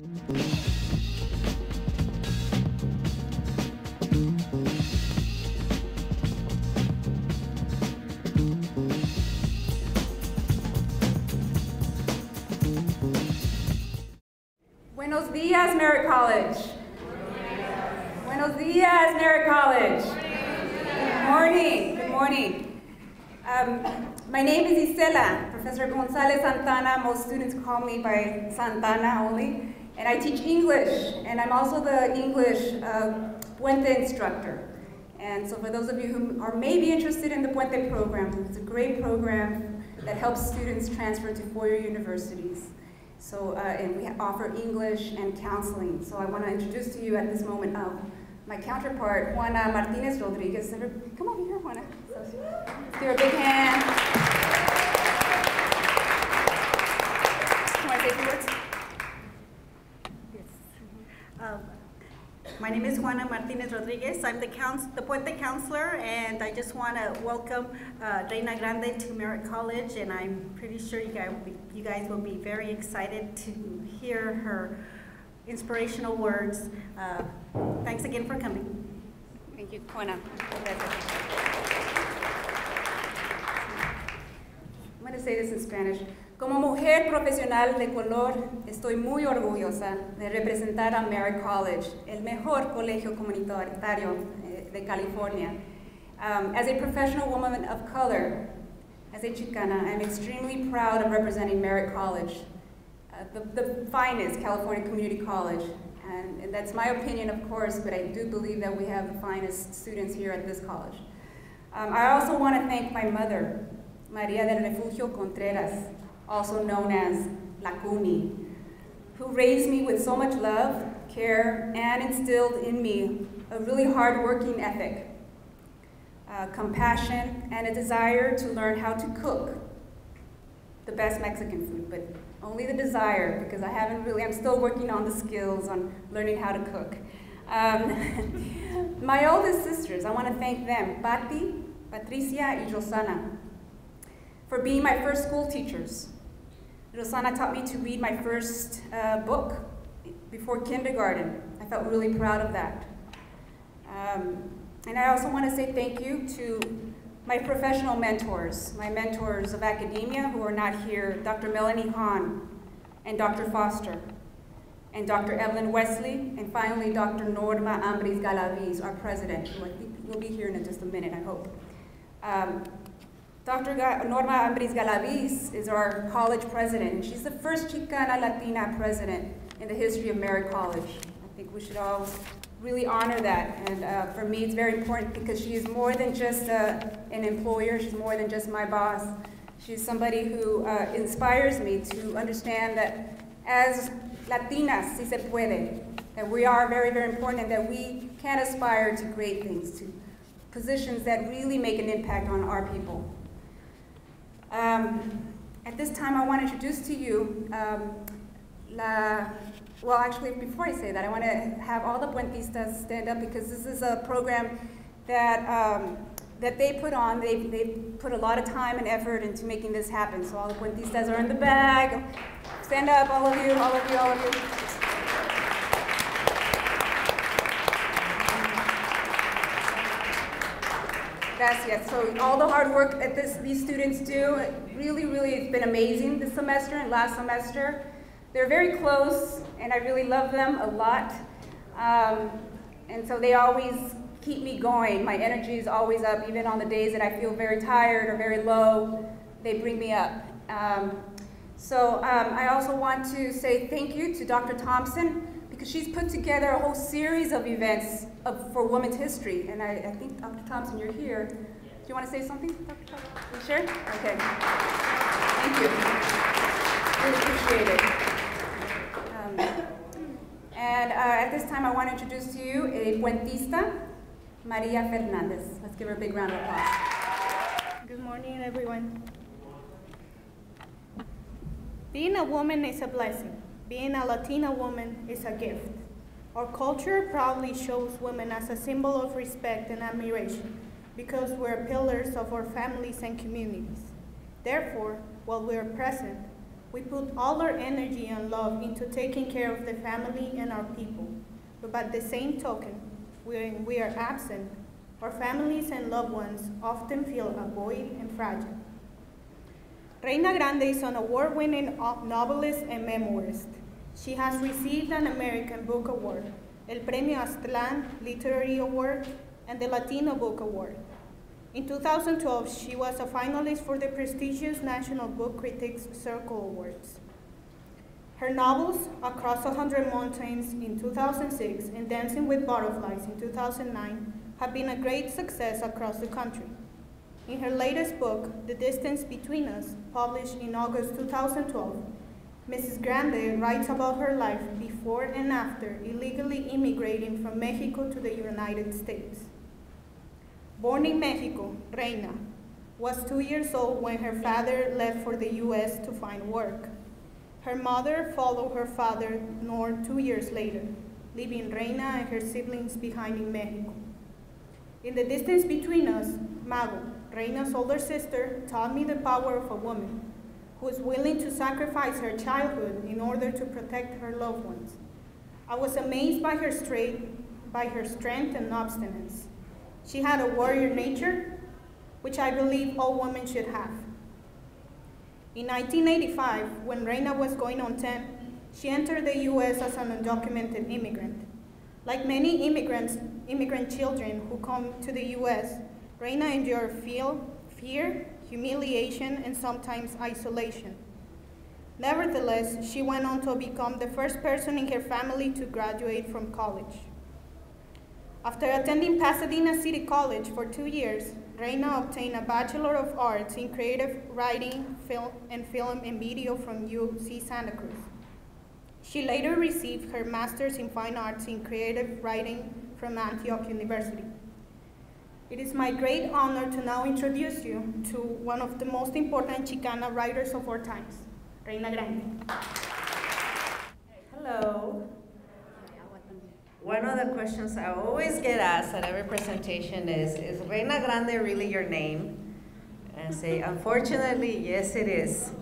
Buenos días, Merritt College. Buenos días, Merritt College. Good morning. Good morning. My name is Isela, Professor Gonzalez Santana. Most students call me by Santana only. And I teach English, and I'm also the English Puente instructor. And so for those of you who are maybe interested in the Puente program, it's a great program that helps students transfer to four-year universities. So, and we offer English and counseling. So I want to introduce to you at this moment my counterpart, Juana Martinez Rodriguez. Come over here, Juana. Let's give her a big hand. You want to say a few words? Yes. My name is Juana Martinez Rodriguez. I'm the Puente counselor, and I just want to welcome Reyna Grande to Merritt College, and I'm pretty sure you guys will be very excited to hear her inspirational words. Thanks again for coming. Thank you, Juana. I'm going to say this in Spanish. Como mujer profesional de color, estoy muy orgullosa de representar a Merritt College, el mejor colegio comunitario de California. As a professional woman of color, as a Chicana, I'm extremely proud of representing Merritt College, the finest California community college. And that's my opinion, of course, but I do believe that we have the finest students here at this college. I also want to thank my mother, Maria del Refugio Contreras, also known as La Cuni, who raised me with so much love, care, and instilled in me a really hard-working ethic, compassion, and a desire to learn how to cook the best Mexican food, but only the desire, because I'm still working on the skills on learning how to cook. My oldest sisters, I want to thank them, Patti, Patricia, and Rosana, for being my first school teachers. Rosana taught me to read my first book before kindergarten. I felt really proud of that. And I also want to say thank you to my professional mentors, my mentors of academia who are not here, Dr. Melanie Hahn and Dr. Foster, and Dr. Evelyn Wesley, and finally Dr. Norma Ambris Galaviz, our president, who I think will be here in just a minute, I hope. Dr. Norma Ambris Galaviz is our college president, and she's the first Chicana Latina president in the history of Merritt College. I think we should all really honor that, and for me it's very important because she is more than just an employer, she's more than just my boss. She's somebody who inspires me to understand that as Latinas, si se puede, that we are very, very important and that we can aspire to great things, to positions that really make an impact on our people. At this time, I want to introduce to you well, actually, before I say that, I want to have all the Puentistas stand up because this is a program that that they put on. They put a lot of time and effort into making this happen. So all the Puentistas are in the back. Stand up, all of you, all of you, all of you. Gracias. So all the hard work that these students do, really, it's been amazing this semester and last semester. They're very close, and I really love them a lot. And so they always keep me going. My energy is always up, even on the days that I feel very tired or very low, they bring me up. I also want to say thank you to Dr. Thompson, because she's put together a whole series of events for women's history. And I think, Dr. Thompson, you're here. Do you want to say something, Dr. Thompson? You sure? Okay. Thank you. Really appreciate it. At this time, I want to introduce to you a Puentista, Maria Fernandez. Let's give her a big round of applause. Good morning, everyone. Being a woman is a blessing. Being a Latina woman is a gift. Our culture proudly shows women as a symbol of respect and admiration because we're pillars of our families and communities. Therefore, while we are present, We put all our energy and love into taking care of the family and our people. But by the same token, when we are absent, our families and loved ones often feel a void and fragile. Reyna Grande is an award-winning novelist and memoirist. She has received an American Book Award, El Premio Aztlán Literary Award, and the Latino Book Award. In 2012, she was a finalist for the prestigious National Book Critics Circle Awards. Her novels, Across 100 Mountains in 2006 and Dancing with Butterflies in 2009, have been a great success across the country. In her latest book, The Distance Between Us, published in August 2012, Mrs. Grande writes about her life before and after illegally immigrating from Mexico to the United States. Born in Mexico, Reyna was 2 years old when her father left for the U.S. to find work. Her mother followed her father north 2 years later, leaving Reyna and her siblings behind in Mexico. In The Distance Between Us, Mago, Reyna's older sister, taught me the power of a woman who is willing to sacrifice her childhood in order to protect her loved ones. I was amazed by her strength and obstinance. She had a warrior nature, which I believe all women should have. In 1985, when Reyna was going on 10, she entered the U.S. as an undocumented immigrant. Like many immigrant children who come to the U.S., Reyna endured fear, humiliation, and sometimes isolation. Nevertheless, she went on to become the first person in her family to graduate from college. After attending Pasadena City College for 2 years, Reyna obtained a Bachelor of Arts in Creative Writing, Film and Video from UC Santa Cruz. She later received her Master's in Fine Arts in Creative Writing from Antioch University. It is my great honor to now introduce you to one of the most important Chicana writers of our times, Reyna Grande. Hello. One of the questions I always get asked at every presentation is Reyna Grande really your name? And I say, unfortunately, yes it is.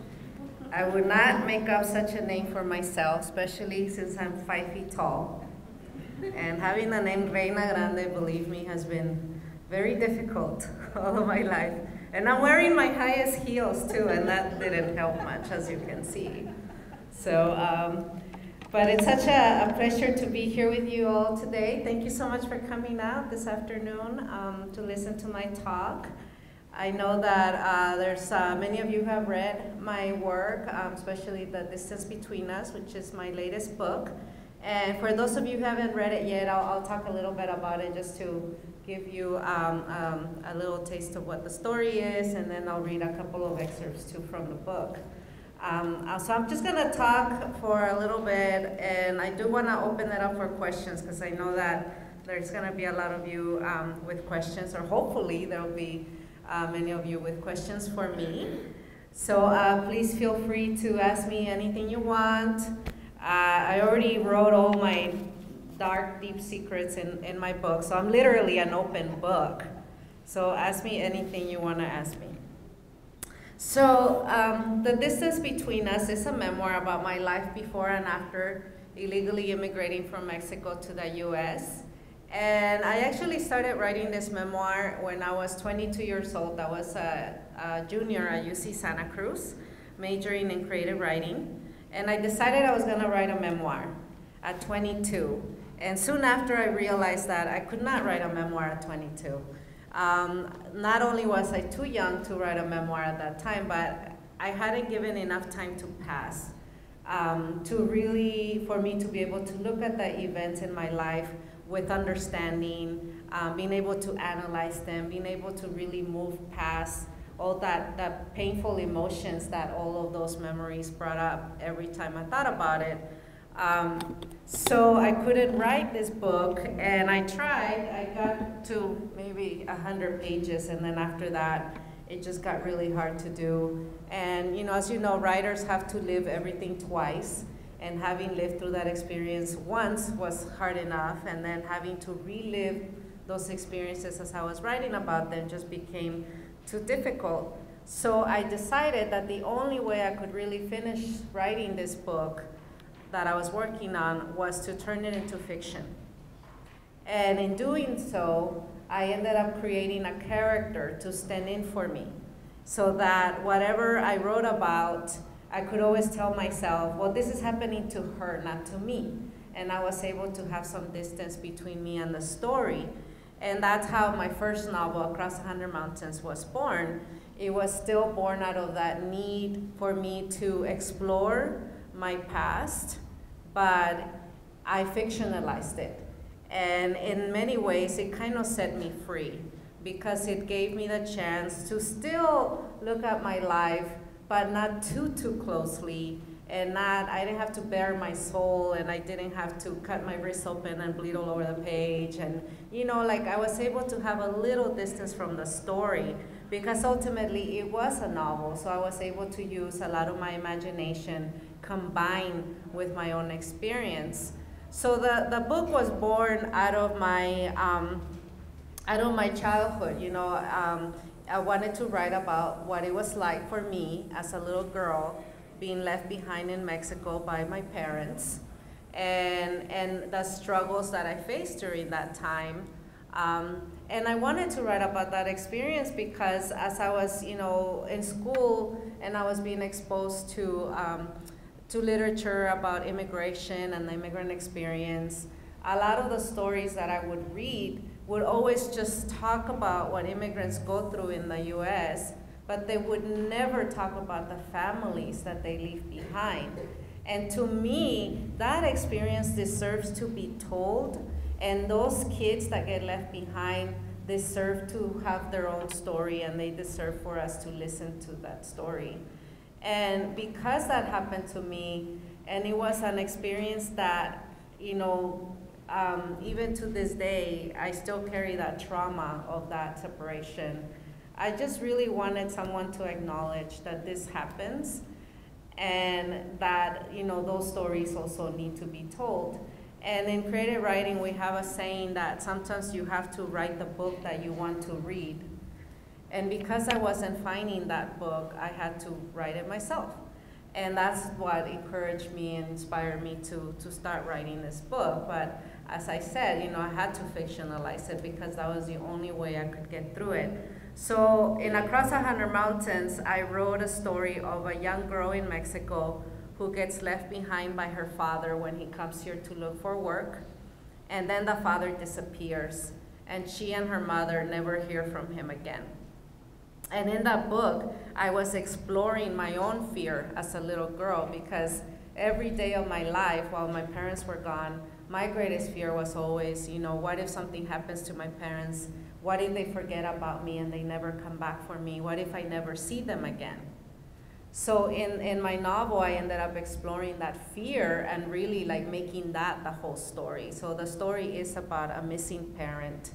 I would not make up such a name for myself, especially since I'm 5 feet tall. And having the name Reyna Grande, believe me, has been very difficult all of my life. And I'm wearing my highest heels too, and that didn't help much, as you can see. So, but it's such a pleasure to be here with you all today. Thank you so much for coming out this afternoon to listen to my talk. I know that there's many of you who have read my work, especially The Distance Between Us, which is my latest book. And for those of you who haven't read it yet, I'll talk a little bit about it just to give you a little taste of what the story is, and then I'll read a couple of excerpts too from the book. So I'm just gonna talk for a little bit, and I do wanna open it up for questions because I know that there's gonna be a lot of you with questions, or hopefully there'll be many of you with questions for me. So please feel free to ask me anything you want. I already wrote all my dark, deep secrets in my book, so I'm literally an open book. So ask me anything you wanna ask me. So The Distance Between Us is a memoir about my life before and after illegally immigrating from Mexico to the US. And I actually started writing this memoir when I was 22 years old. I was a junior at UC Santa Cruz, majoring in creative writing. And I decided I was gonna write a memoir at 22. And soon after I realized that I could not write a memoir at 22. Not only was I too young to write a memoir at that time, but I hadn't given enough time to pass for me to be able to look at the events in my life with understanding, being able to analyze them, being able to really move past all that painful emotions that all of those memories brought up every time I thought about it. So I couldn't write this book, and I tried. I got to maybe 100 pages, and then after that, it just got really hard to do. And as you know, writers have to live everything twice, and having lived through that experience once was hard enough, and then having to relive those experiences as I was writing about them just became too difficult. So I decided that the only way I could really finish writing this book that I was working on was to turn it into fiction. And in doing so, I ended up creating a character to stand in for me, so that whatever I wrote about, I could always tell myself, well, this is happening to her, not to me. And I was able to have some distance between me and the story. And that's how my first novel, Across 100 Mountains, was born. It was still born out of that need for me to explore my past, but I fictionalized it. And in many ways, it kind of set me free, because it gave me the chance to still look at my life, but not too closely, and I didn't have to bare my soul, and I didn't have to cut my wrist open and bleed all over the page. And like I was able to have a little distance from the story, because ultimately it was a novel, so I was able to use a lot of my imagination combined with my own experience. So the book was born out of my childhood. I wanted to write about what it was like for me as a little girl being left behind in Mexico by my parents, and the struggles that I faced during that time. And I wanted to write about that experience because as I was, in school and I was being exposed to literature about immigration and the immigrant experience, a lot of the stories that I would read would always just talk about what immigrants go through in the US, but they would never talk about the families that they leave behind. And to me, that experience deserves to be told, and those kids that get left behind deserve to have their own story, and they deserve for us to listen to that story. And because that happened to me, and it was an experience that, even to this day, I still carry that trauma of that separation. I just really wanted someone to acknowledge that this happens, and that, those stories also need to be told. And in creative writing, we have a saying that sometimes you have to write the book that you want to read. And because I wasn't finding that book, I had to write it myself. And that's what encouraged me and inspired me to start writing this book. But as I said, I had to fictionalize it because that was the only way I could get through it. So in Across 100 Mountains, I wrote a story of a young girl in Mexico who gets left behind by her father when he comes here to look for work. And then the father disappears, and she and her mother never hear from him again. And in that book, I was exploring my own fear as a little girl, because every day of my life while my parents were gone, my greatest fear was always, what if something happens to my parents? What if they forget about me and they never come back for me? What if I never see them again? So in my novel, I ended up exploring that fear and really making that the whole story. So the story is about a missing parent,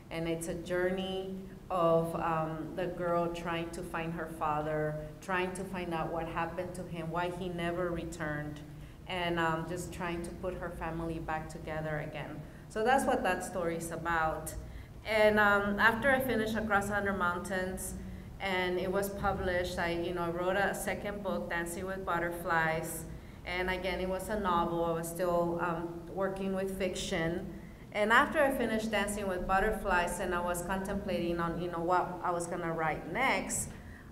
and it's a journey of the girl trying to find her father, trying to find out what happened to him, why he never returned, and just trying to put her family back together again. So that's what that story is about. And after I finished Across 100 Mountains, and it was published, I wrote a second book, Dancing with Butterflies, and again, it was a novel. I was still working with fiction. And after I finished Dancing with Butterflies and I was contemplating on what I was gonna write next,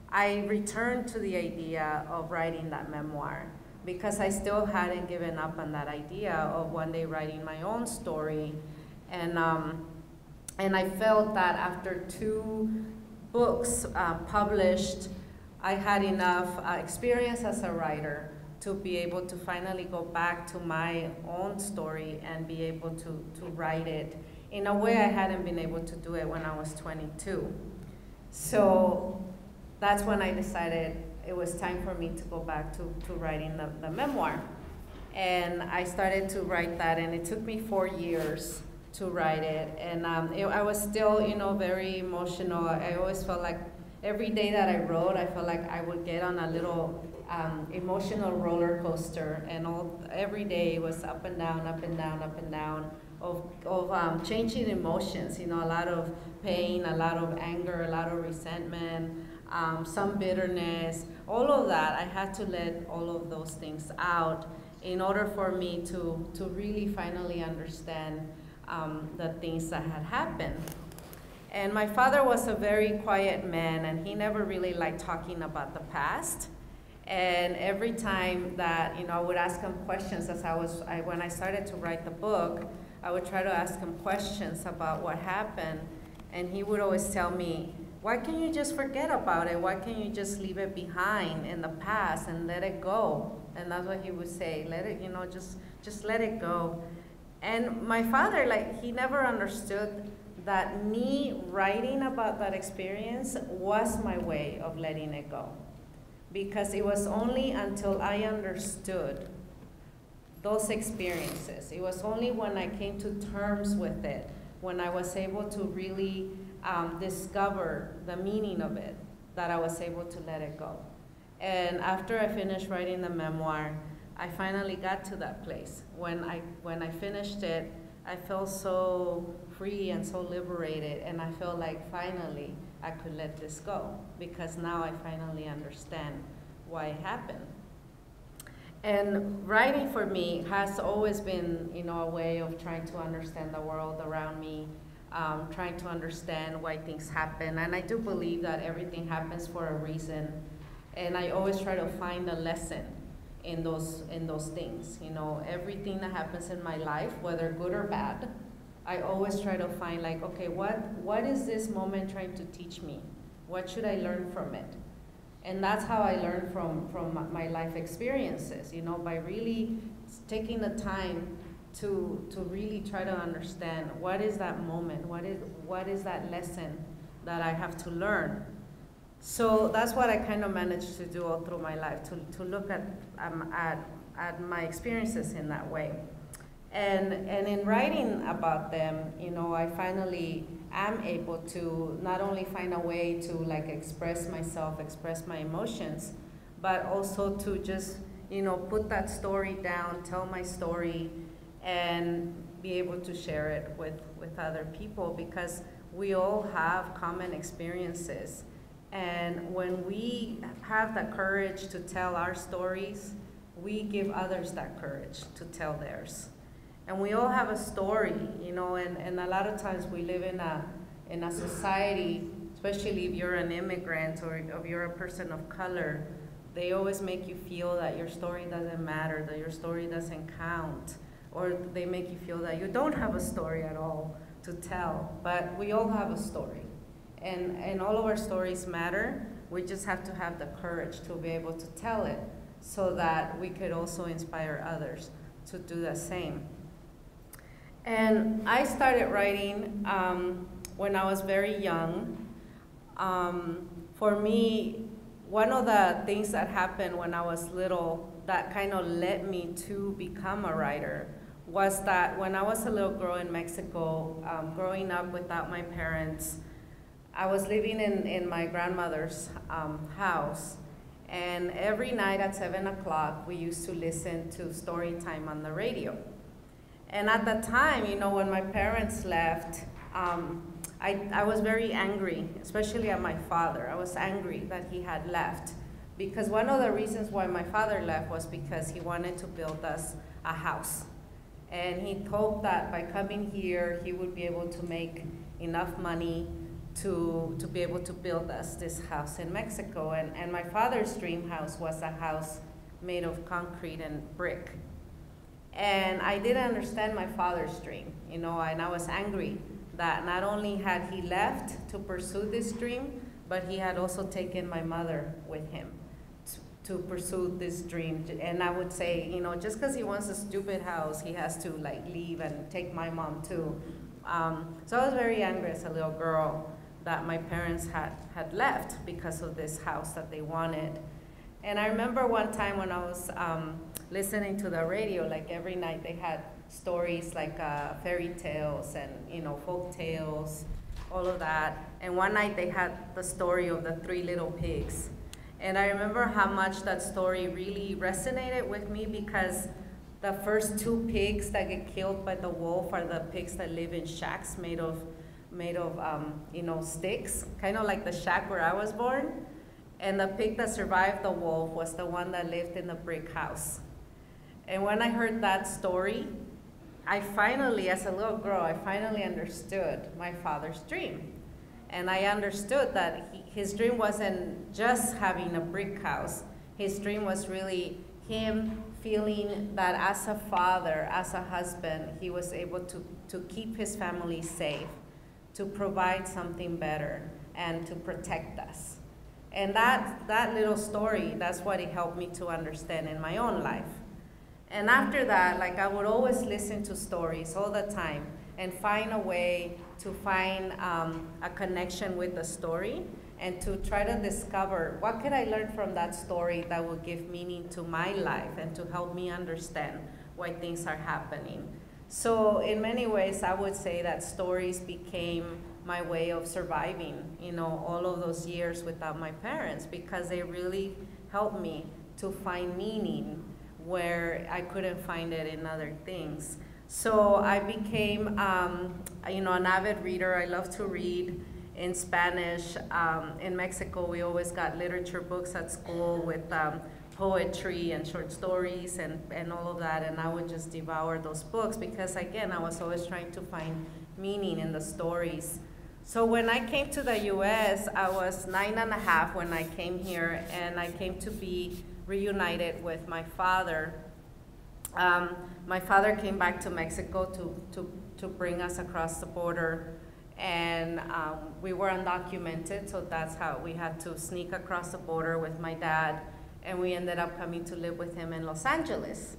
I returned to the idea of writing that memoir, because I still hadn't given up on that idea of one day writing my own story. And I felt that after 2 books published, I had enough experience as a writer to be able to finally go back to my own story and be able to write it in a way I hadn't been able to do it when I was 22. So that's when I decided it was time for me to go back to writing the memoir. And I started to write that, and it took me 4 years to write it. And I was still, very emotional. I always felt like every day that I wrote, I felt like I would get on a little emotional roller coaster, and every day it was up and down, up and down, up and down of changing emotions. A lot of pain, a lot of anger, a lot of resentment, some bitterness, all of that. I had to let all of those things out in order for me to really finally understand the things that had happened. And my father was a very quiet man, and he never really liked talking about the past. And every time that, I would ask him questions when I started to write the book, I would try to ask him questions about what happened, and he would always tell me, why can't you just forget about it? Why can't you just leave it behind in the past and let it go? And that's what he would say, let it, just let it go. And my father, he never understood that me writing about that experience was my way of letting it go. Because it was only until I understood those experiences, it was only when I came to terms with it, when I was able to really discover the meaning of it, that I was able to let it go. And after I finished writing the memoir, I finally got to that place. When I finished it, I felt so free and so liberated, and I felt like finally I could let this go, because now I finally understand why it happened. And writing for me has always been, a way of trying to understand the world around me, trying to understand why things happen. And I do believe that everything happens for a reason, and I always try to find a lesson in those things. Everything that happens in my life, whether good or bad, I always try to find okay, what is this moment trying to teach me? What should I learn from it? And that's how I learn from my life experiences, by really taking the time to really try to understand what is that moment, what is that lesson that I have to learn. So that's what I kind of managed to do all through my life, to look at my experiences in that way. And in writing about them, I finally am able to not only find a way to express myself, express my emotions, but also to just, put that story down, tell my story, and be able to share it with other people, because we all have common experiences. And when we have the courage to tell our stories, we give others that courage to tell theirs. And we all have a story, and a lot of times we live in a society, especially if you're an immigrant or if you're a person of color, they always make you feel that your story doesn't matter, that your story doesn't count, or they make you feel that you don't have a story at all to tell. But we all have a story, and all of our stories matter. We just have to have the courage to be able to tell it, so that we could also inspire others to do the same. And I started writing when I was very young. For me, one of the things that happened when I was little that kind of led me to become a writer was that when I was a little girl in Mexico, growing up without my parents, I was living in my grandmother's house. And every night at 7 o'clock, we used to listen to story time on the radio. And at the time, when my parents left, I was very angry, especially at my father. I was angry that he had left, because one of the reasons why my father left was because he wanted to build us a house. And he hoped that by coming here, he would be able to make enough money to be able to build us this house in Mexico. And my father's dream house was a house made of concrete and brick. And I didn't understand my father's dream, and I was angry that not only had he left to pursue this dream, but he had also taken my mother with him to pursue this dream. And I would say, just because he wants a stupid house, he has to leave and take my mom too. So I was very angry as a little girl that my parents had left because of this house that they wanted. And I remember one time when I was listening to the radio, every night they had stories fairy tales and folk tales, all of that. And one night they had the story of the 3 little pigs. And I remember how much that story really resonated with me, because the first 2 pigs that get killed by the wolf are the pigs that live in shacks made of sticks, kind of like the shack where I was born. And the pig that survived the wolf was the one that lived in the brick house. And when I heard that story, I finally, as a little girl, I finally understood my father's dream. And I understood that his dream wasn't just having a brick house. His dream was really him feeling that as a father, as a husband, he was able to keep his family safe, to provide something better, and to protect us. And that little story, that's what it helped me to understand in my own life. And after that, like, I would always listen to stories all the time and find a way to find a connection with the story and to try to discover what could I learn from that story that would give meaning to my life and to help me understand why things are happening. So in many ways, I would say that stories became my way of surviving, you know, all of those years without my parents, because they really helped me to find meaning where I couldn't find it in other things. So I became, you know, an avid reader. I love to read in Spanish. In Mexico, we always got literature books at school with poetry and short stories and all of that, and I would just devour those books because, again, I was always trying to find meaning in the stories. So when I came to the US, I was 9.5 when I came here, and I came to be reunited with my father. My father came back to Mexico to bring us across the border, and we were undocumented, so that's how we had to sneak across the border with my dad, and we ended up coming to live with him in Los Angeles.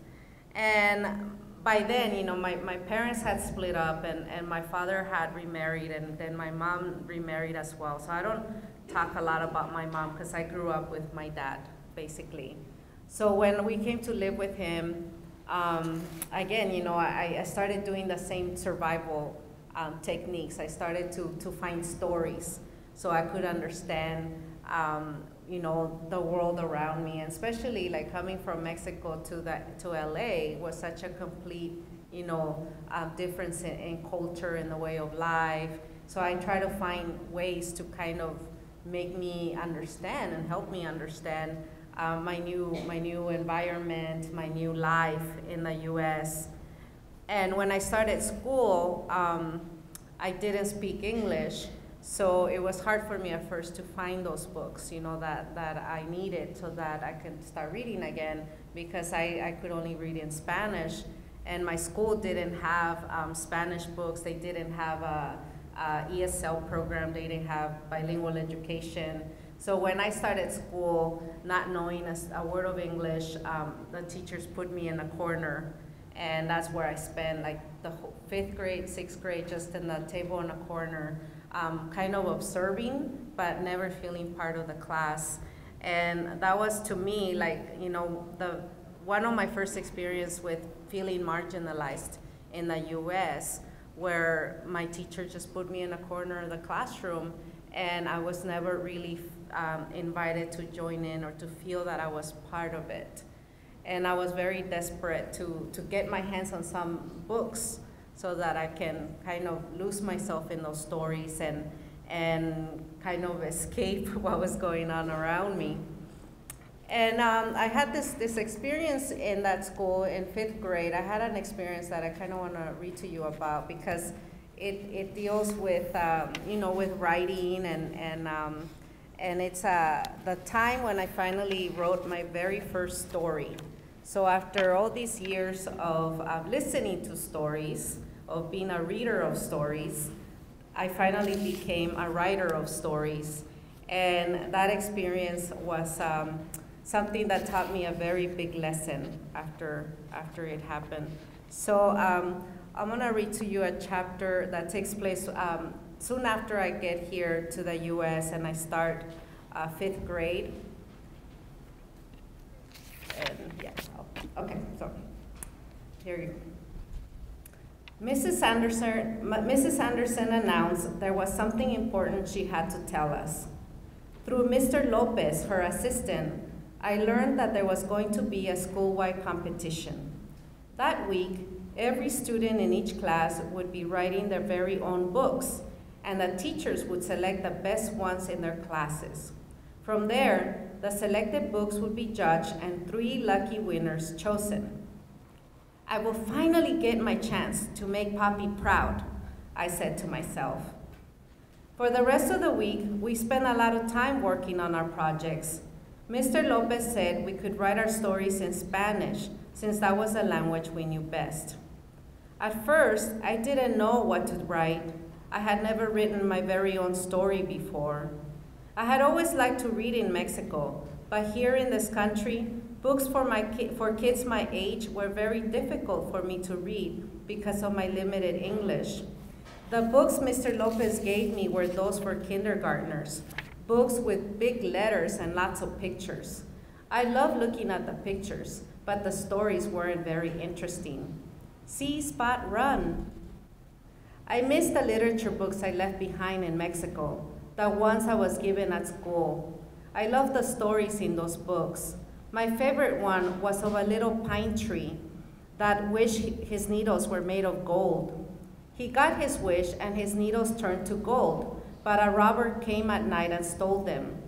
And by then, you know, my parents had split up, and my father had remarried, and then my mom remarried as well. So I don't talk a lot about my mom because I grew up with my dad, basically. So when we came to live with him, again, you know, I started doing the same survival techniques. I started to find stories so I could understand, you know, the world around me, and especially like coming from Mexico to LA was such a complete, you know, difference in culture and the way of life. So I try to find ways to kind of make me understand and help me understand my new environment, my new life in the U.S. And when I started school, I didn't speak English, so it was hard for me at first to find those books, you know, that I needed so that I could start reading again, because I could only read in Spanish, and my school didn't have Spanish books. They didn't have a ESL program. They didn't have bilingual education. So when I started school, not knowing a word of English, the teachers put me in a corner, and that's where I spent like the whole 5th grade, 6th grade, just in the table in a corner, kind of observing, but never feeling part of the class. And that was, to me, like, you know, one of my first experience with feeling marginalized in the US, where my teacher just put me in a corner of the classroom, and I was never really invited to join in or to feel that I was part of it. And I was very desperate to get my hands on some books so that I can kind of lose myself in those stories and kind of escape what was going on around me. And I had this experience in that school in 5th grade. I had an experience that I kind of want to read to you about, because it deals with, you know, with writing, and it's the time when I finally wrote my very first story. So after all these years of listening to stories, of being a reader of stories, I finally became a writer of stories. And that experience was something that taught me a very big lesson after it happened. So I'm gonna read to you a chapter that takes place soon after I get here to the US and I start 5th grade. And yeah, okay, so here you go. Mrs. Anderson announced there was something important she had to tell us. Through Mr. Lopez, her assistant, I learned that there was going to be a school-wide competition. That week, every student in each class would be writing their very own books, and the teachers would select the best ones in their classes. From there, the selected books would be judged and 3 lucky winners chosen. I will finally get my chance to make Papi proud, I said to myself. For the rest of the week, we spent a lot of time working on our projects. Mr. Lopez said we could write our stories in Spanish, since that was the language we knew best. At first, I didn't know what to write. I had never written my very own story before. I had always liked to read in Mexico, but here in this country, books for kids my age were very difficult for me to read because of my limited English. The books Mr. Lopez gave me were those for kindergartners, books with big letters and lots of pictures. I love looking at the pictures, but the stories weren't very interesting. See, Spot, run. I missed the literature books I left behind in Mexico, the ones I was given at school. I loved the stories in those books. My favorite one was of a little pine tree that wished his needles were made of gold. He got his wish and his needles turned to gold, but a robber came at night and stole them.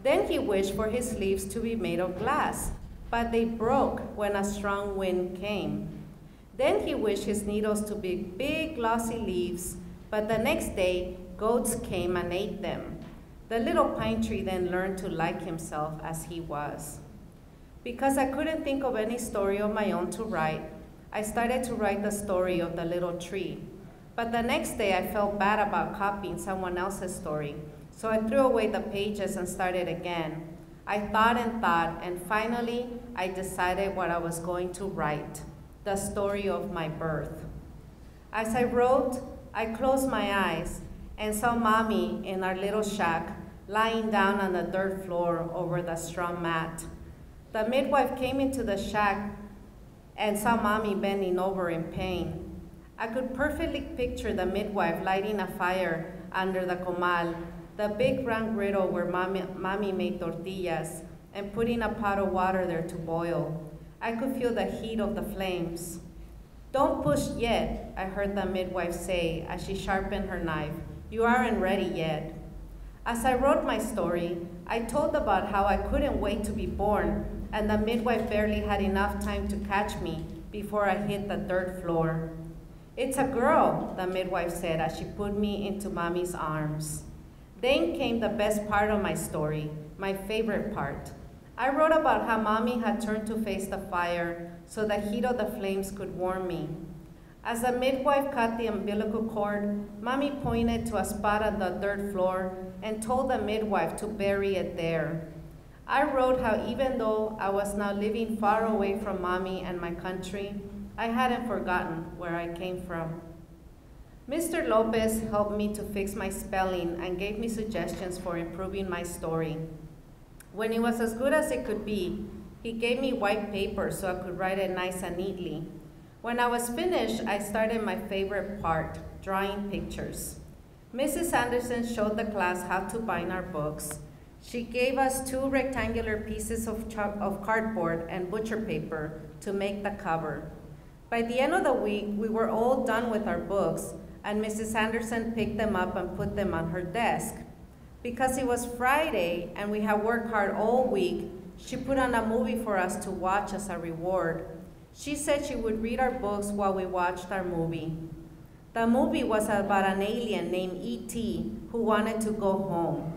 Then he wished for his leaves to be made of glass, but they broke when a strong wind came. Then he wished his needles to be big glossy leaves, but the next day goats came and ate them. The little pine tree then learned to like himself as he was. Because I couldn't think of any story of my own to write, I started to write the story of the little tree. But the next day I felt bad about copying someone else's story, so I threw away the pages and started again. I thought, and finally I decided what I was going to write, the story of my birth. As I wrote, I closed my eyes and saw Mommy in our little shack, lying down on the dirt floor over the straw mat. The midwife came into the shack and saw Mommy bending over in pain. I could perfectly picture the midwife lighting a fire under the comal, the big round griddle where Mommy made tortillas, and putting a pot of water there to boil. I could feel the heat of the flames. "Don't push yet," I heard the midwife say as she sharpened her knife. "You aren't ready yet." As I wrote my story, I told about how I couldn't wait to be born, and the midwife barely had enough time to catch me before I hit the dirt floor. "It's a girl," the midwife said as she put me into Mommy's arms. Then came the best part of my story, my favorite part. I wrote about how Mommy had turned to face the fire so the heat of the flames could warm me. As the midwife cut the umbilical cord, Mommy pointed to a spot on the dirt floor and told the midwife to bury it there. I wrote how even though I was now living far away from Mommy and my country, I hadn't forgotten where I came from. Mr. Lopez helped me to fix my spelling and gave me suggestions for improving my story. When it was as good as it could be, he gave me white paper so I could write it nice and neatly. When I was finished, I started my favorite part, drawing pictures. Mrs. Anderson showed the class how to bind our books. She gave us 2 rectangular pieces of cardboard and butcher paper to make the cover. By the end of the week, we were all done with our books, and Mrs. Anderson picked them up and put them on her desk. Because it was Friday and we had worked hard all week, she put on a movie for us to watch as a reward. She said she would read our books while we watched our movie. The movie was about an alien named E.T. who wanted to go home.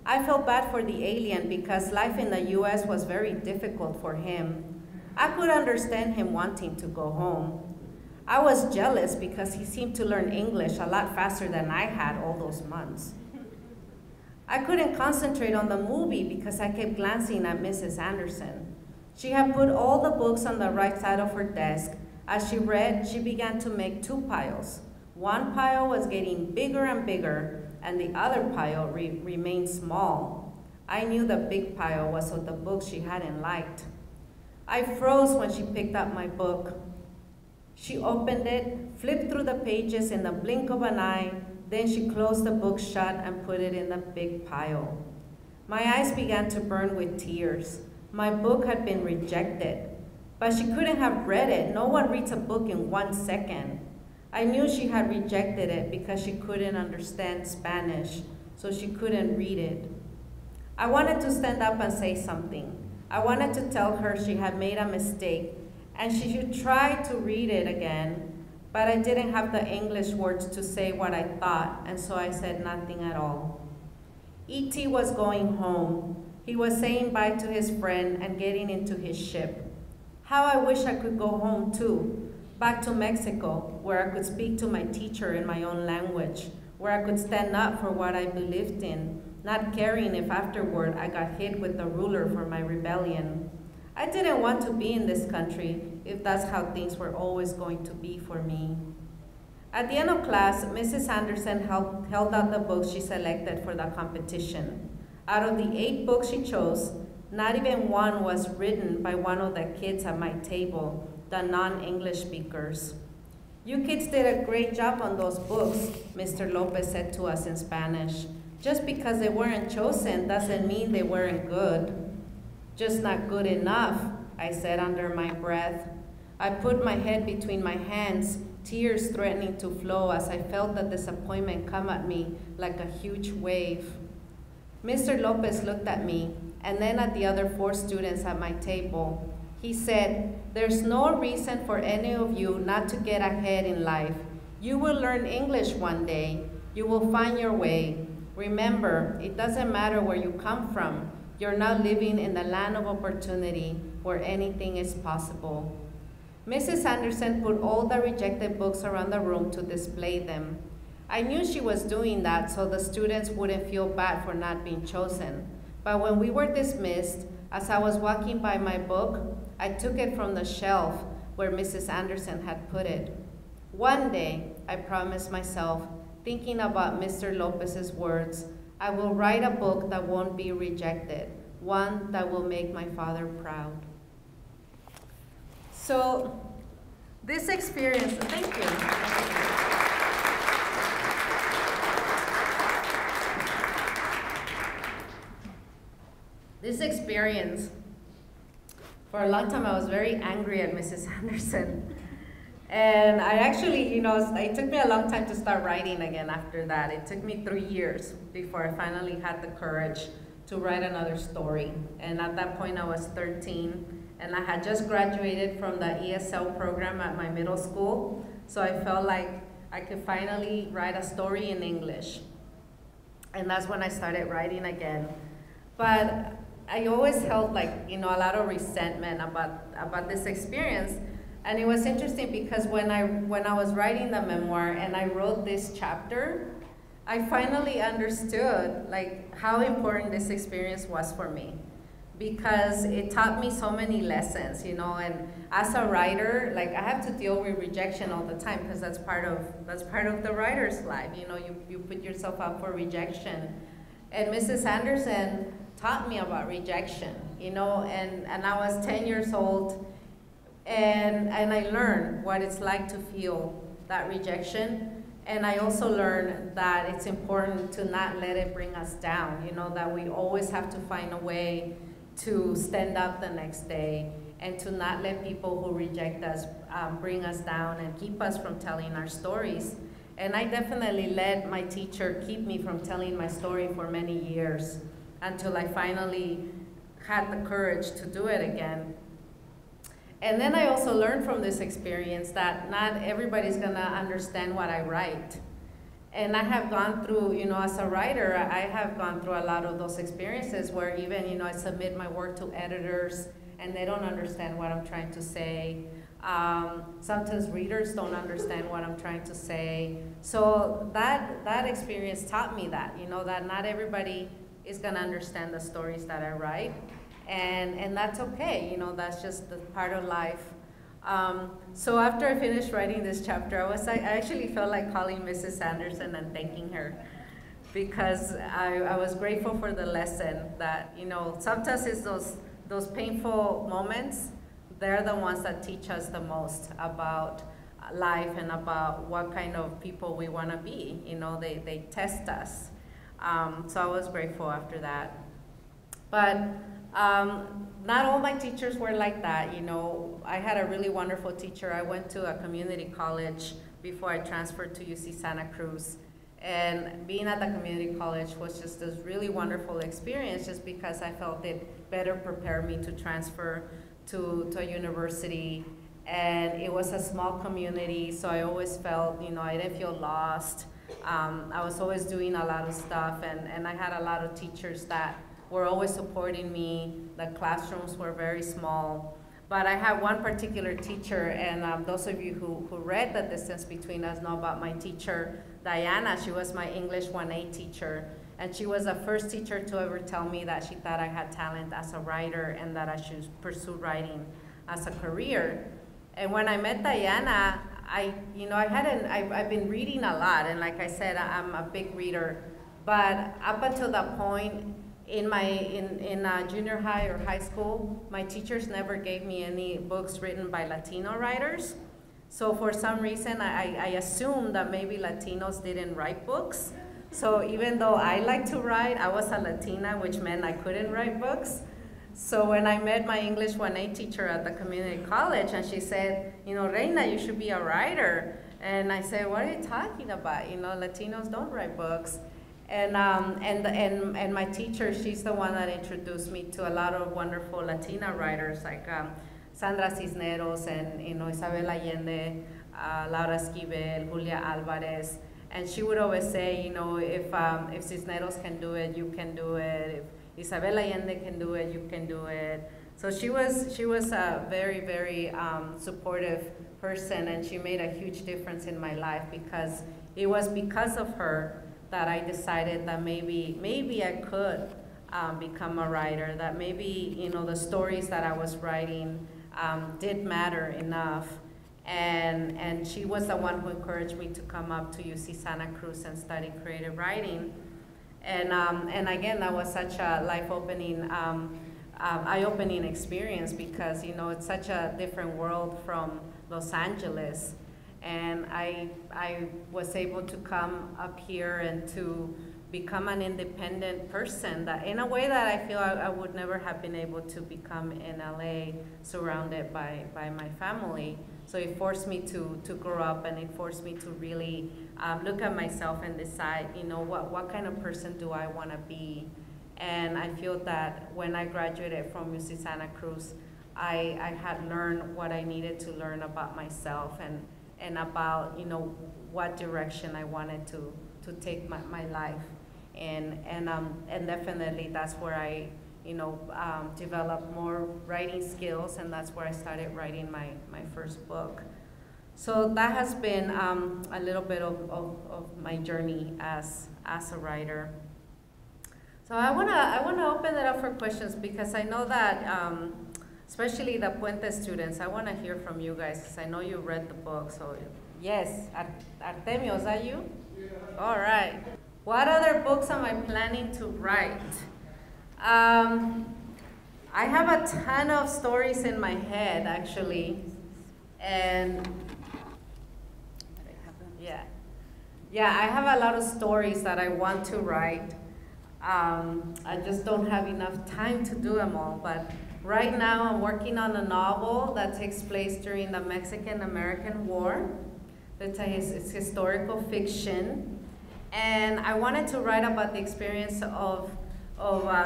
I felt bad for the alien because life in the US was very difficult for him. I could understand him wanting to go home. I was jealous because he seemed to learn English a lot faster than I had all those months. I couldn't concentrate on the movie because I kept glancing at Mrs. Anderson. She had put all the books on the right side of her desk. As she read, she began to make 2 piles. One pile was getting bigger and bigger, and the other pile remained small. I knew the big pile was of the books she hadn't liked. I froze when she picked up my book. She opened it, flipped through the pages in the blink of an eye, then she closed the book shut and put it in the big pile. My eyes began to burn with tears. My book had been rejected, but she couldn't have read it. No one reads a book in 1 second. I knew she had rejected it because she couldn't understand Spanish, so she couldn't read it. I wanted to stand up and say something. I wanted to tell her she had made a mistake and she should try to read it again, but I didn't have the English words to say what I thought, and so I said nothing at all. E.T. was going home. He was saying bye to his friend and getting into his ship. How I wish I could go home too, back to Mexico, where I could speak to my teacher in my own language, where I could stand up for what I believed in, not caring if afterward I got hit with the ruler for my rebellion. I didn't want to be in this country if that's how things were always going to be for me. At the end of class, Mrs. Anderson held out the books she selected for the competition. Out of the 8 books she chose, not even one was written by one of the kids at my table, the non-English speakers. You kids did a great job on those books, Mr. Lopez said to us in Spanish. Just because they weren't chosen doesn't mean they weren't good. Just not good enough, I said under my breath. I put my head between my hands, tears threatening to flow as I felt the disappointment come at me like a huge wave. Mr. Lopez looked at me and then at the other 4 students at my table. He said, "There's no reason for any of you not to get ahead in life. You will learn English one day. You will find your way. Remember, it doesn't matter where you come from. You're now living in the land of opportunity where anything is possible." Mrs. Anderson put all the rejected books around the room to display them. I knew she was doing that so the students wouldn't feel bad for not being chosen. But when we were dismissed, as I was walking by my book, I took it from the shelf where Mrs. Anderson had put it. One day, I promised myself, thinking about Mr. Lopez's words, I will write a book that won't be rejected, one that will make my father proud. So, this experience, thank you. This experience, for a long time I was very angry at Mrs. Anderson. And I actually, it took me a long time to start writing again after that. It took me 3 years before I finally had the courage to write another story. And at that point I was 13, and I had just graduated from the ESL program at my middle school. So I felt like I could finally write a story in English. And that's when I started writing again. But I always held a lot of resentment about this experience. And it was interesting because when I was writing the memoir and I wrote this chapter, I finally understood how important this experience was for me, because it taught me so many lessons, and as a writer, I have to deal with rejection all the time because that's part of the writer's life. You put yourself up for rejection. And Mrs. Anderson taught me about rejection, and I was 10 years old, and I learned what it's like to feel that rejection. And I also learned that it's important to not let it bring us down, that we always have to find a way to stand up the next day and to not let people who reject us bring us down and keep us from telling our stories. And I definitely let my teacher keep me from telling my story for many years until I finally had the courage to do it again. And then I also learned from this experience that not everybody's gonna understand what I write. And I have gone through, as a writer, I have gone through a lot of those experiences where even, I submit my work to editors and they don't understand what I'm trying to say. Sometimes readers don't understand what I'm trying to say. So that experience taught me that, that not everybody is gonna understand the stories that I write. And that's okay, that's just the part of life. So after I finished writing this chapter, I actually felt like calling Mrs. Anderson and thanking her, because I was grateful for the lesson that, sometimes it's those painful moments, they're the ones that teach us the most about life and about what kind of people we want to be. They test us. So I was grateful after that. But not all my teachers were like that. I had a really wonderful teacher. I went to a community college before I transferred to UC Santa Cruz. And being at the community college was just this really wonderful experience, just because I felt it better prepared me to transfer to a university. And it was a small community, so I always felt, I didn't feel lost. I was always doing a lot of stuff, and I had a lot of teachers that were always supporting me. The classrooms were very small. But I had one particular teacher, and those of you who read The Distance Between Us know about my teacher, Diana. She was my English 1A teacher, and she was the first teacher to ever tell me that she thought I had talent as a writer and that I should pursue writing as a career. And when I met Diana, I've been reading a lot, and like I said, I'm a big reader. But up until that point, in junior high or high school, my teachers never gave me any books written by Latino writers. So for some reason, I assumed that maybe Latinos didn't write books. So even though I like to write, I was a Latina, which meant I couldn't write books. So when I met my English 1A teacher at the community college, and she said, Reyna, you should be a writer. And I said, what are you talking about? Latinos don't write books. And my teacher, she's the one that introduced me to a lot of wonderful Latina writers, like Sandra Cisneros and Isabel Allende, Laura Esquivel, Julia Alvarez. And she would always say, if Cisneros can do it, you can do it. If Isabel Allende can do it, you can do it. So she was a very, very supportive person, and she made a huge difference in my life, because it was because of her that I decided that maybe I could become a writer, that maybe the stories that I was writing did matter enough. And she was the one who encouraged me to come up to UC Santa Cruz and study creative writing. And again, that was such a life-opening, eye-opening experience, because it's such a different world from Los Angeles. And I was able to come up here and to become an independent person, that in a way that I feel I would never have been able to become in LA, surrounded by my family. So it forced me to grow up, and it forced me to really look at myself and decide, what kind of person do I want to be? And I feel that when I graduated from UC Santa Cruz, I had learned what I needed to learn about myself, and about what direction I wanted to take my life, and definitely that's where I developed more writing skills, and that's where I started writing my first book. So that has been a little bit of my journey as a writer. So I wanna open it up for questions, because I know that especially the Puente students, I want to hear from you guys, because I know you read the book. So yes, Artemio, is that you? Yeah. All right. What other books am I planning to write? I have a ton of stories in my head, actually, and I have a lot of stories that I want to write. I just don't have enough time to do them all, but right now I'm working on a novel that takes place during the Mexican-American War. It's historical fiction, and I wanted to write about the experience of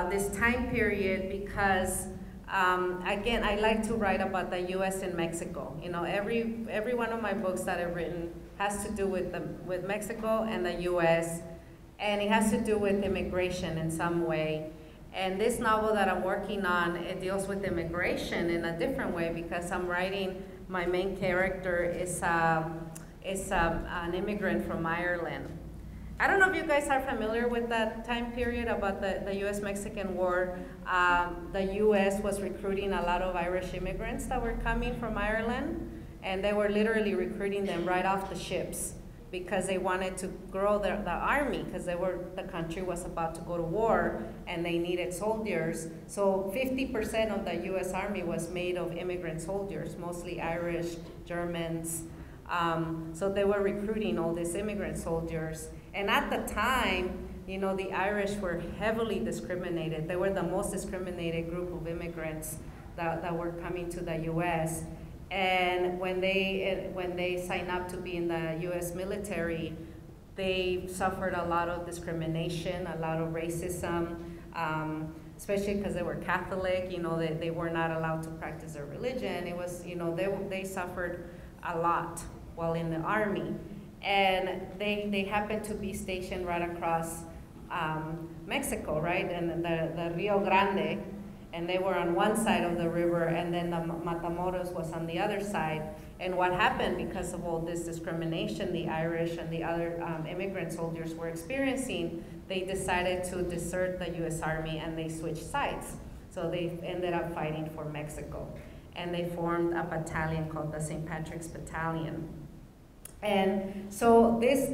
this time period, because again, I like to write about the U.S. and Mexico. Every one of my books that I've written has to do with Mexico and the U.S., and it has to do with immigration in some way. And this novel that I'm working on, it deals with immigration in a different way, because I'm writing, my main character is an immigrant from Ireland. I don't know if you guys are familiar with that time period about the U.S.-Mexican War. The U.S. was recruiting a lot of Irish immigrants that were coming from Ireland, and they were literally recruiting them right off the ships, because they wanted to grow the army, because the country was about to go to war and they needed soldiers. So 50% of the US Army was made of immigrant soldiers, mostly Irish, Germans. So they were recruiting all these immigrant soldiers. And at the time, the Irish were heavily discriminated. They were the most discriminated group of immigrants that were coming to the US. And when they signed up to be in the U.S. military, They suffered a lot of discrimination, a lot of racism, especially because they were Catholic. They were not allowed to practice their religion. It was, they suffered a lot while in the army. And they happened to be stationed right across Mexico, right? And the Rio Grande. And they were on one side of the river, and then the Matamoros was on the other side. And what happened because of all this discrimination the Irish and the other immigrant soldiers were experiencing, they decided to desert the U.S. Army and they switched sides. So they ended up fighting for Mexico. And they formed a battalion called the St. Patrick's Battalion. And so this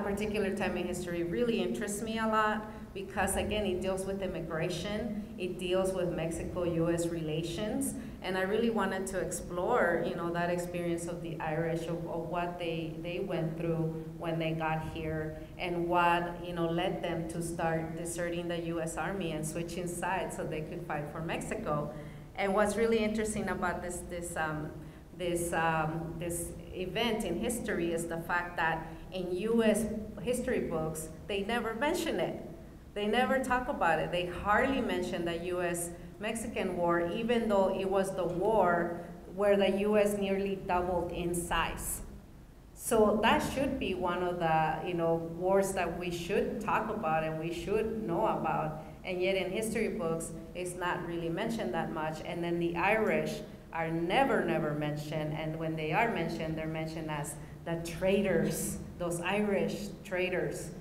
particular time in history really interests me a lot because, again, it deals with immigration, it deals with Mexico-U.S. relations, and I really wanted to explore, that experience of the Irish, of what they went through when they got here, and what, led them to start deserting the U.S. Army and switching sides so they could fight for Mexico. And what's really interesting about this event in history is the fact that in U.S. history books, they never mention it. They never talk about it. They hardly mention the U.S.-Mexican War, even though it was the war where the U.S. nearly doubled in size. So that should be one of the wars that we should talk about and we should know about. And yet in history books, it's not really mentioned that much. And then the Irish are never mentioned, and when they are mentioned, they're mentioned as the traitors, those Irish traitors.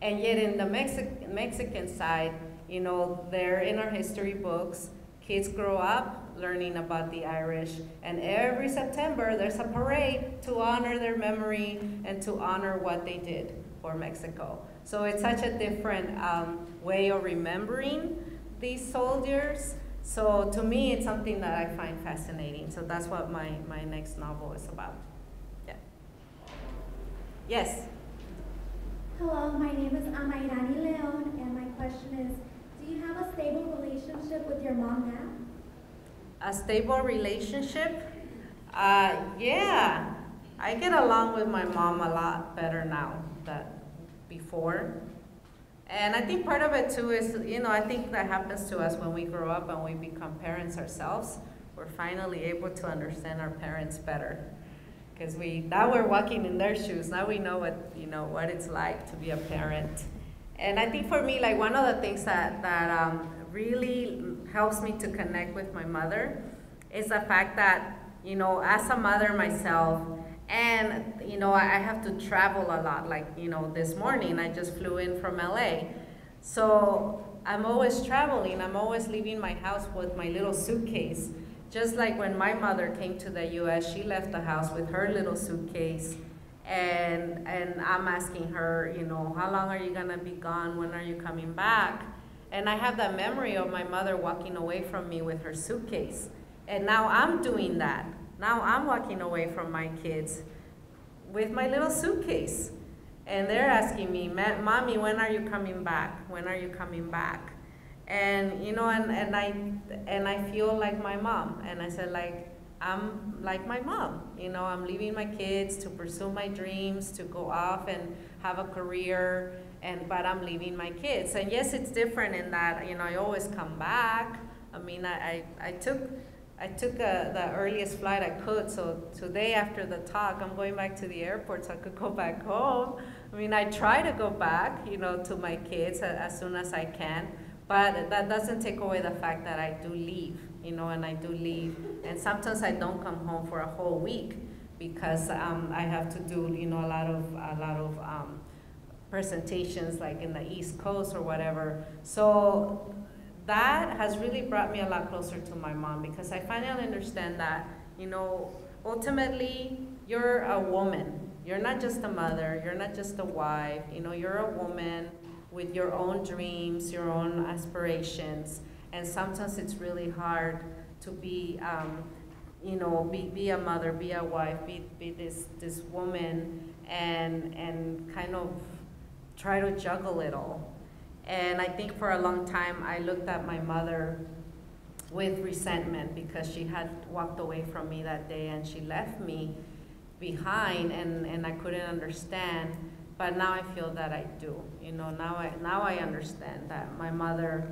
And yet in the Mexican side, they're in our history books. Kids grow up learning about the Irish, and every September there's a parade to honor their memory and to honor what they did for Mexico. So it's such a different way of remembering these soldiers. So to me, it's something that I find fascinating. So that's what my next novel is about. Yeah. Yes? Hello, my name is Amairani Leon, and my question is, do you have a stable relationship with your mom now? A stable relationship? Yeah. I get along with my mom a lot better now than before. And I think part of it too is, I think that happens to us when we grow up and we become parents ourselves. We're finally able to understand our parents better. Because now we're walking in their shoes. Now we know what it's like to be a parent. And I think for me, like one of the things that really helps me to connect with my mother is the fact that, as a mother myself, and, I have to travel a lot. Like, this morning I just flew in from LA. So I'm always traveling. I'm always leaving my house with my little suitcase. Just like when my mother came to the US, she left the house with her little suitcase. And I'm asking her, how long are you gonna be gone? When are you coming back? And I have that memory of my mother walking away from me with her suitcase. And now I'm doing that. Now I'm walking away from my kids with my little suitcase. And they're asking me, Mommy, when are you coming back? When are you coming back? And, and I feel like my mom. And I said, I'm like my mom. I'm leaving my kids to pursue my dreams, to go off and have a career, but I'm leaving my kids. And yes, it's different in that, I always come back. I mean, I took the earliest flight I could, so today after the talk, I'm going back to the airport so I could go back home. I mean, I try to go back, to my kids as soon as I can, but that doesn't take away the fact that I do leave, and I do leave. And sometimes I don't come home for a whole week because I have to do, a lot of presentations like in the East Coast or whatever. So that has really brought me a lot closer to my mom because I finally understand that, ultimately you're a woman. You're not just a mother, you're not just a wife, you're a woman with your own dreams, your own aspirations. And sometimes it's really hard to be, be a mother, be a wife, be this woman and kind of try to juggle it all. And I think for a long time, I looked at my mother with resentment because she had walked away from me that day and she left me behind and I couldn't understand. but now I feel that I do. You know, now I understand that my mother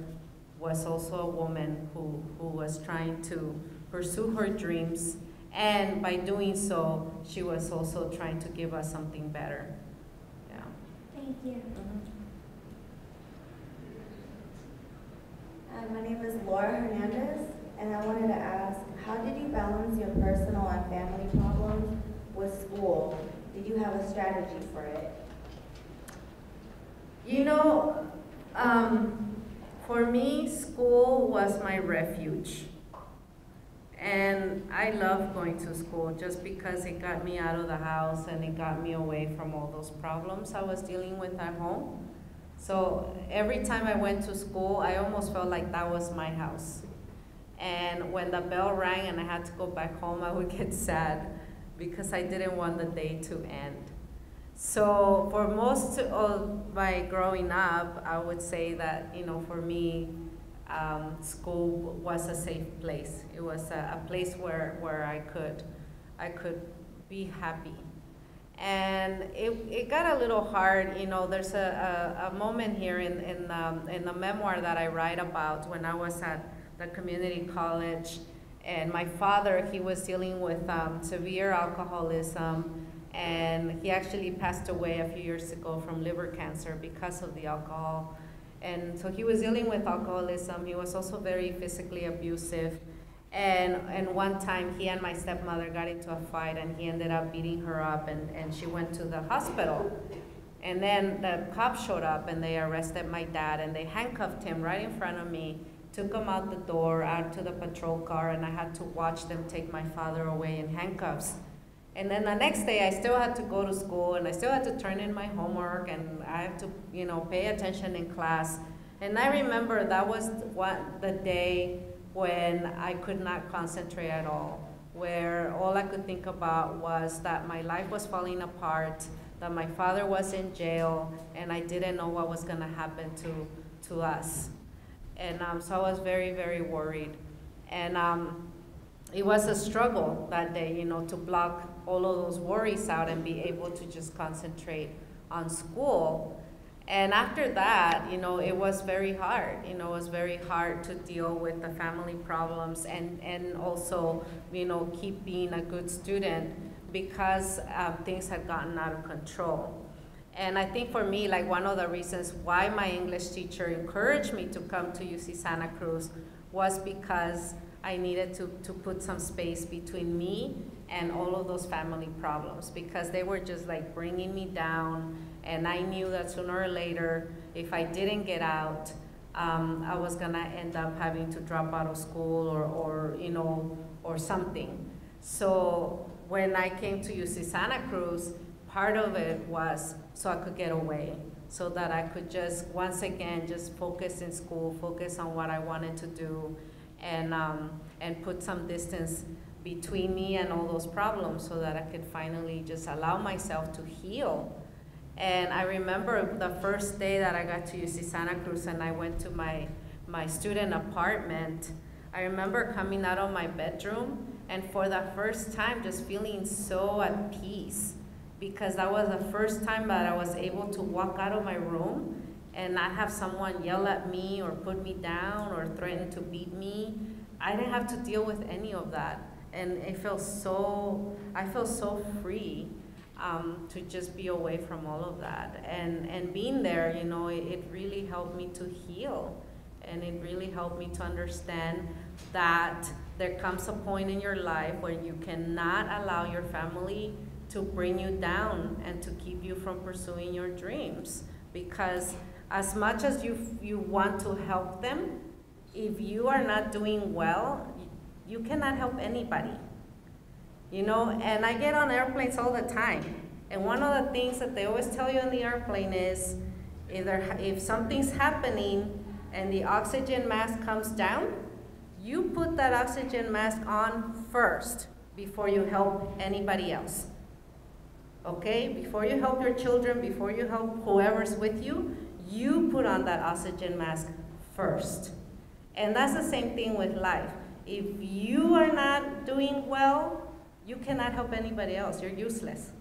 was also a woman who was trying to pursue her dreams, and by doing so, she was also trying to give us something better. Yeah. Thank you. Mm-hmm. My name is Laura Hernandez, and I wanted to ask, how did you balance your personal and family problems with school? Did you have a strategy for it? You know, for me, school was my refuge. And I love going to school just because it got me out of the house and it got me away from all those problems I was dealing with at home. So every time I went to school, I almost felt like that was my house. And when the bell rang and I had to go back home, I would get sad because I didn't want the day to end. So for most of my growing up, I would say that, you know, for me, school was a safe place. It was a place where I could be happy. And it got a little hard. You know, there's a moment here in the memoir that I write about when I was at the community college, and my father, he was dealing with severe alcoholism, and he actually passed away a few years ago from liver cancer because of the alcohol. And so he was dealing with alcoholism. He was also very physically abusive. And one time he and my stepmother got into a fight, and he ended up beating her up, and she went to the hospital. And then the cops showed up and they arrested my dad, and they handcuffed him right in front of me, took him out the door, out to the patrol car, and I had to watch them take my father away in handcuffs. And then the next day I still had to go to school, and I still had to turn in my homework, and I had to, you know, pay attention in class. And I remember that was the day when I could not concentrate at all, where all I could think about was that my life was falling apart, that my father was in jail, and I didn't know what was gonna happen to us. And so I was very, very worried. And it was a struggle that day, you know, to block all of those worries out and be able to just concentrate on school. And after that, you know, it was very hard. You know, it was very hard to deal with the family problems and also, you know, keep being a good student because things had gotten out of control. And I think for me, like, one of the reasons why my English teacher encouraged me to come to UC Santa Cruz was because I needed to put some space between me and all of those family problems, because they were just like bringing me down, and I knew that sooner or later, if I didn't get out, I was gonna end up having to drop out of school or you know, or something. So when I came to UC Santa Cruz, part of it was so I could get away, so that I could just, once again, just focus in school, focus on what I wanted to do, and put some distance between me and all those problems so that I could finally just allow myself to heal. And I remember the first day that I got to UC Santa Cruz and I went to my student apartment, I remember coming out of my bedroom and for the first time just feeling so at peace, because that was the first time that I was able to walk out of my room and not have someone yell at me or put me down or threaten to beat me. I didn't have to deal with any of that. And I felt so free to just be away from all of that. And being there, you know, it really helped me to heal. And it really helped me to understand that there comes a point in your life where you cannot allow your family to bring you down and to keep you from pursuing your dreams. Because as much as you want to help them, if you are not doing well, you cannot help anybody. You know, and I get on airplanes all the time. And one of the things that they always tell you on the airplane is, if something's happening and the oxygen mask comes down, you put that oxygen mask on first before you help anybody else. Okay? Before you help your children, before you help whoever's with you, you put on that oxygen mask first. And that's the same thing with life. If you are not doing well, you cannot help anybody else. You're useless.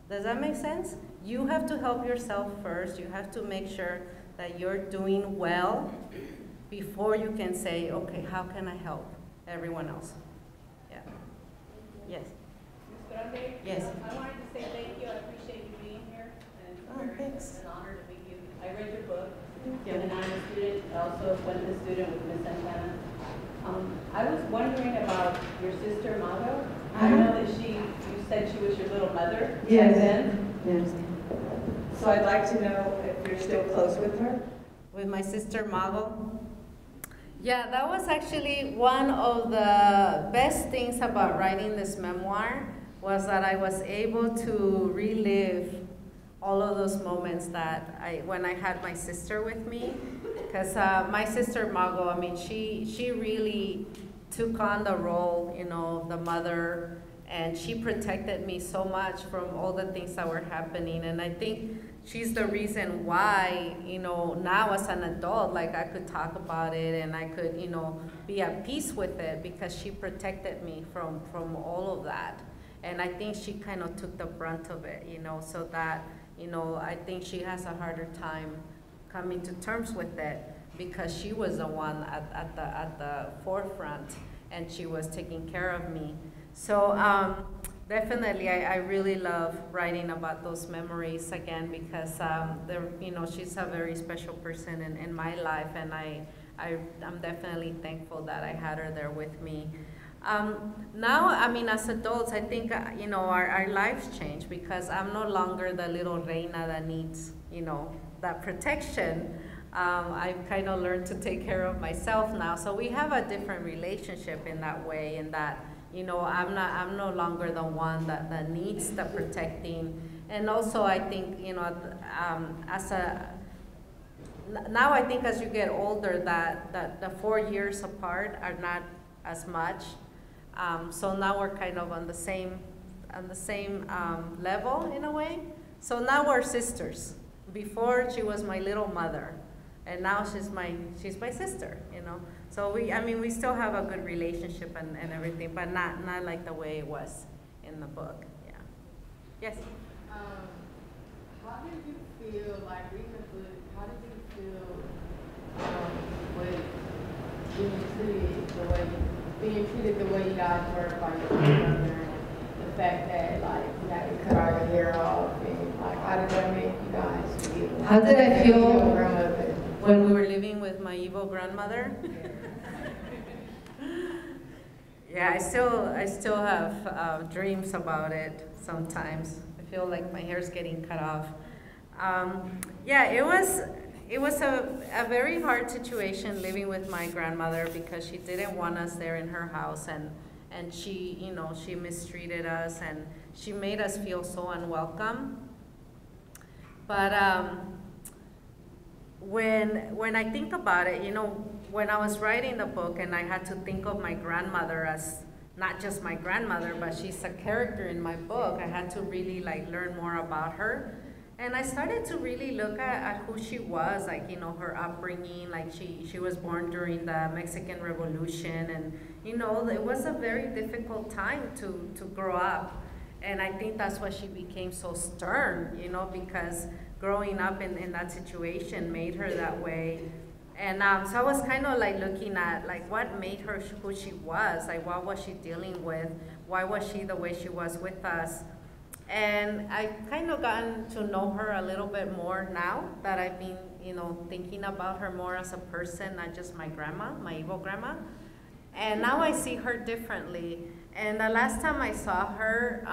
Does that make sense? You have to help yourself first. You have to make sure that you're doing well before you can say, okay, how can I help everyone else? Yeah. Yes. Ms. Grande? Yes. I wanted to say thank you. I appreciate you being here. And Thanks. It's an honor to meet you. I read your book, and I'm a student. I also went to student with Ms. Santana. I was wondering about your sister, Mago. I know that you said she was your little mother back then. Yes. So I'd like to know if you're still close with her. With my sister Mago. Yeah, that was actually one of the best things about writing this memoir, was that I was able to relive all of those moments that when I had my sister with me. Because my sister Mago, I mean, she really took on the role, you know, the mother, and she protected me so much from all the things that were happening. And I think she's the reason why, you know, now as an adult, like I could talk about it and I could, you know, be at peace with it, because she protected me from all of that. And I think she kind of took the brunt of it, you know, so that, you know, I think she has a harder time coming to terms with it, because she was the one at the forefront, and she was taking care of me. So definitely, I really love writing about those memories again, because you know, she's a very special person in my life, and I'm definitely thankful that I had her there with me. Now, I mean, as adults, I think, you know, our lives change, because I'm no longer the little Reyna that needs, you know, that protection. I've kind of learned to take care of myself now. So we have a different relationship in that way, in that, you know, I'm no longer the one that needs the protecting. And also, I think, you know, now I think as you get older, that the 4 years apart are not as much. So now we're kind of on the same level in a way. So now we're sisters. Before, she was my little mother, and now she's my sister, you know. So we still have a good relationship and everything, but not like the way it was in the book. Yeah. Yes. How did you feel, like reading the book, how did you feel with being treated the way you guys were by your grandmother, and the fact that, like, you had to cut all your hair off, and, like, how did that make you guys feel? How did I feel your grandmother when we were living with my evil grandmother? Yeah, I still have dreams about it sometimes. I feel like my hair's getting cut off. Yeah, it was a very hard situation living with my grandmother, because she didn't want us there in her house, and she, you know, she mistreated us, and she made us feel so unwelcome. But when I think about it, you know, when I was writing the book and I had to think of my grandmother as not just my grandmother, but she's a character in my book, I had to really, like, learn more about her. And I started to really look at who she was, like, you know, her upbringing, like she was born during the Mexican Revolution, and, you know, it was a very difficult time to grow up. And I think that's why she became so stern, you know, because growing up in that situation made her that way. And so I was kind of like looking at, like, what made her who she was, like, what was she dealing with? Why was she the way she was with us? And I've kind of gotten to know her a little bit more now that I've been, you know, thinking about her more as a person, not just my grandma, my evil grandma. And now I see her differently. And the last time I saw her,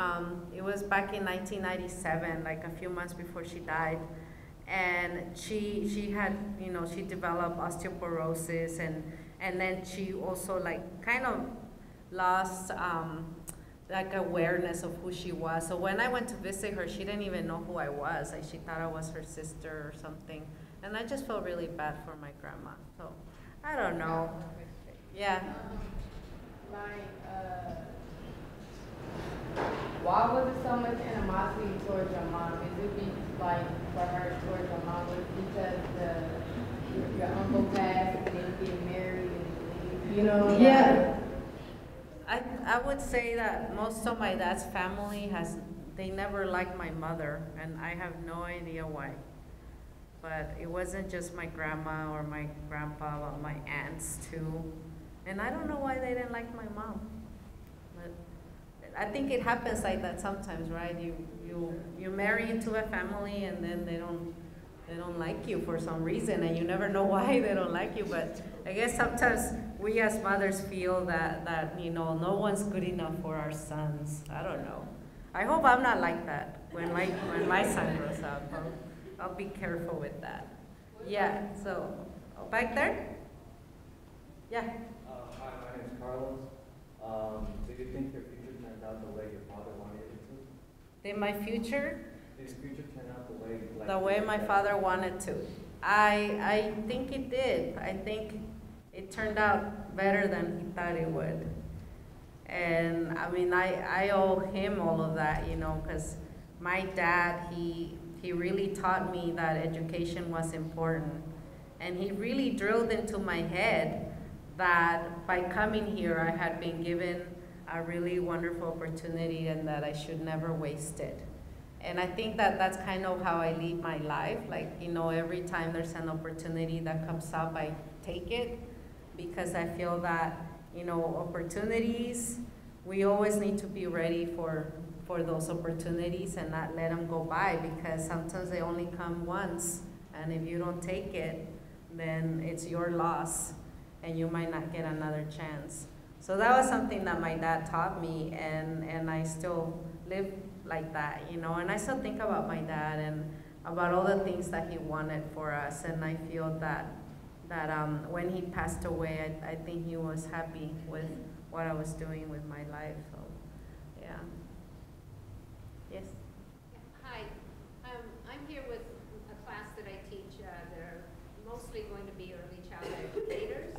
it was back in 1997, like a few months before she died. And she had, you know, she developed osteoporosis, and then she also, like, kind of lost like awareness of who she was. So when I went to visit her, she didn't even know who I was. Like, she thought I was her sister or something. And I just felt really bad for my grandma. So I don't know. Yeah. Why was it so much animosity towards your mom? Is it like for her towards your mom? Was it because your uncle passed and then getting married and, you know? Yeah. I would say that most of my dad's family has they never liked my mother, and I have no idea why. But it wasn't just my grandma or my grandpa, but my aunts too. And I don't know why they didn't like my mom. But I think it happens like that sometimes, right? You marry into a family, and then they don't like you for some reason, and you never know why they don't like you. But I guess sometimes we as mothers feel that no one's good enough for our sons. I don't know. I hope I'm not like that when my son grows up. I'll be careful with that. Yeah. So back there. Yeah. Hi, my name is Carlos. Do you think your future turned out the way your father wanted it to? Did my future? Did your future turn out the way The way my father wanted to. I think it did. I think it turned out better than he thought it would. And I mean, I owe him all of that, because my dad, he really taught me that education was important. And he really drilled into my head that by coming here, I had been given a really wonderful opportunity and that I should never waste it. And I think that that's kind of how I live my life. Like, every time there's an opportunity that comes up, I take it, because I feel that, opportunities, we always need to be ready for those opportunities and not let them go by, because sometimes they only come once. And if you don't take it, then it's your loss and you might not get another chance. So that was something that my dad taught me, and I still live like that, and I still think about my dad and about all the things that he wanted for us, and I feel that when he passed away, I think he was happy with what I was doing with my life. So, yeah. Yes. Hi, I'm here with a class that I teach. They're mostly going to be early childhood educators.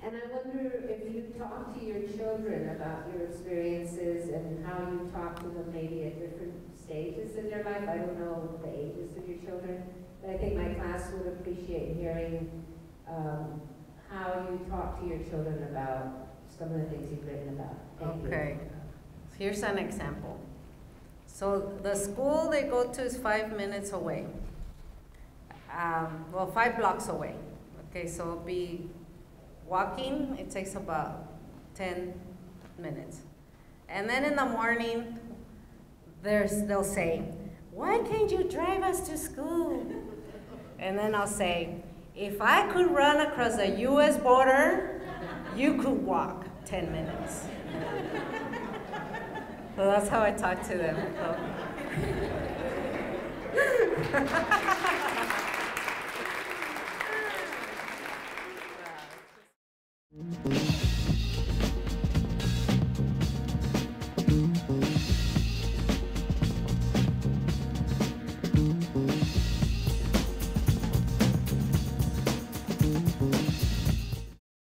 And I wonder if you talk to your children about your experiences and how you talk to them maybe at different stages in their life. I don't know the ages of your children, but I think my class would appreciate hearing how you talk to your children about some of the things you've written about. Thank you. Here's an example. So the school they go to is 5 minutes away. 5 blocks away. Okay, so it'll be walking, it takes about 10 minutes. And then in the morning, they'll say, "Why can't you drive us to school?" And then I'll say, "If I could run across the US border, you could walk 10 minutes. So that's how I talk to them. So.